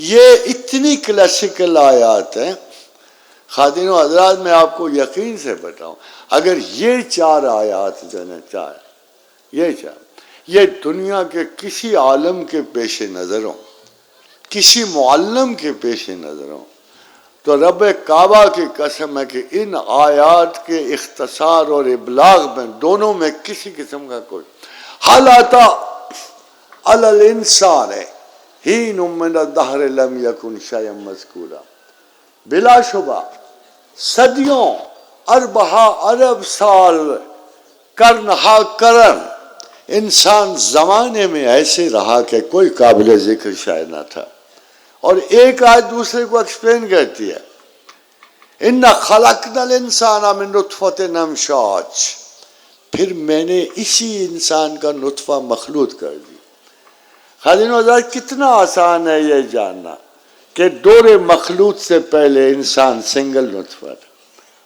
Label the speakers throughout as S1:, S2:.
S1: یہ اتنی کلاسیکل آیات ہیں خادین و حضرات، میں آپ کو یقین سے بتاؤں، اگر یہ 4 آیات جو ہے 4 یہ دنیا کے کسی عالم کے پیش نظر ہوں، کسی معلم کے پیش نظر ہوں، تو رب کعبہ کی قسم ہے کہ ان آیات کے اختصار اور ابلاغ میں دونوں میں کسی قسم کا کوئی حال آتا علی الانسان حین من الدہر لم یکن شیئا مذکورا، بلا شبہ صدیوں اربہا ارب سال کرن ہا کرن انسان زمانے میں ایسے رہا کہ کوئی قابل ذکر شاید نہ تھا. اور ایک آیت دوسرے کو ایکسپلین کرتی ہے، اِنَّا خَلَقْنَا الْإِنسَانَ مِن نُطْفَةٍ أَمْشَاجٍ، پھر میں نے اسی انسان کا نطفہ مخلوط کر دی. خادم حضرات، کتنا آسان ہے یہ جاننا کہ دور مخلوط سے پہلے انسان سنگل نطفہ تھا،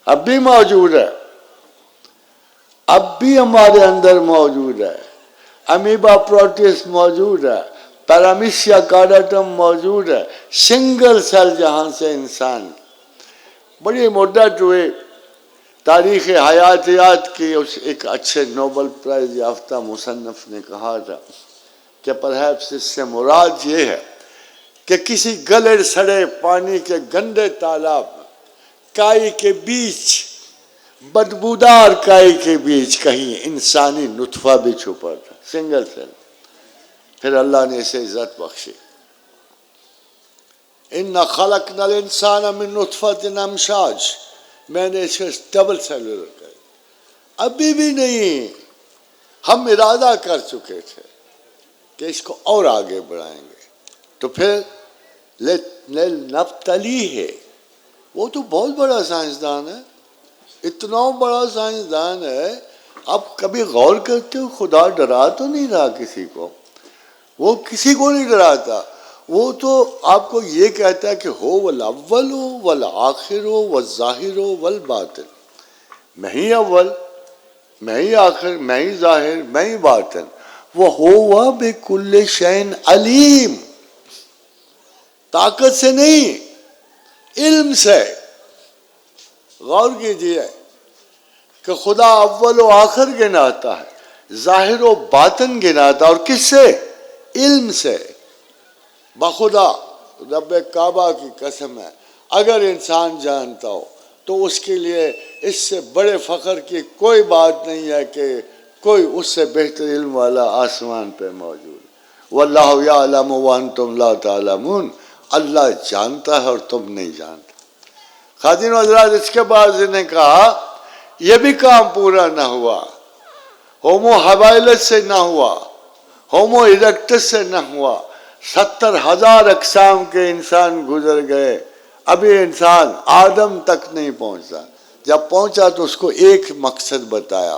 S1: اب بھی موجود ہے، اب بھی ہمارے اندر موجود ہے، امیبا پروٹیس موجود ہے، پیرامیشیا کارڈاٹم موجود ہے، سنگل سیل جہاں سے انسان. بڑی مدت ہوئے تاریخ حیاتیات کی اس ایک اچھے نوبل پرائز یافتہ مصنف نے کہا تھا کہ پرہیپس اس سے مراد یہ ہے کہ کسی گلے سڑے پانی کے گندے تالاب میں کائی کے بیچ، بدبودار کائی کے بیچ کہیں انسانی نطفہ بھی چھپا تھا، سنگل سیل. پھر اللہ نے اسے عزت بخشی، اِنَّا خَلَقْنَا الْإِنسَانَ مِن نُطْفَةٍ أَمْشَاجٍ، میں نے اسے ڈبل سیلولر کر دیا. ابھی بھی نہیں، ہم ارادہ کر چکے تھے کہ اس کو اور آگے بڑھائیں گے. تو پھر نبتلیہ، وہ تو بہت بڑا سائنسدان ہے، اتنا بڑا سائنسدان ہے. اب کبھی غور کرتے ہو خدا ڈرا تو نہیں رہا کسی کو؟ وہ کسی کو نہیں ڈراتا، وہ تو آپ کو یہ کہتا ہے کہ ہو والاول والآخر والظاہر والباطن، میں ہی اول، میں ہی آخر، میں ہی ظاہر، میں ہی باطن. وَهُوَ بِكُلِّ شَيْءٍ عَلِيمٌ، طاقت سے نہیں، علم سے. غور کیجئے کہ خدا اول و آخر گناتا ہے، ظاہر و باطن گناتا، اور کس سے؟ علم سے. بخدا رب کعبہ کی قسم ہے، اگر انسان جانتا ہو تو اس کے لیے اس سے بڑے فخر کی کوئی بات نہیں ہے کہ کوئی اس سے بہتر علم والا آسمان پہ موجود. واللہ یعلم وانتم لا تعلمون، اللہ جانتا ہے اور تم نہیں جانتے. خادم حضرات، اس کے بعد نے کہا یہ بھی کام پورا نہ ہوا، ہومو ہیبائلس سے نہ ہوا، ہومو ایرکٹس سے نہ ہوا، 70,000 اقسام کے انسان گزر گئے، ابھی انسان آدم تک نہیں پہنچا. جب پہنچا تو اس کو ایک مقصد بتایا،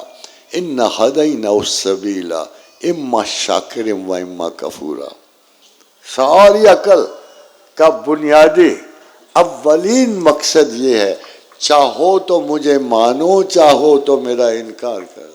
S1: اِنَّ هَدَيْنَاهُ السَّبِيلَ اِمَّا شَاكِرٍ وَإِمَّا كَفُورًا. ساری عقل کا بنیادی اولین مقصد یہ ہے، چاہو تو مجھے مانو، چاہو تو میرا انکار کر.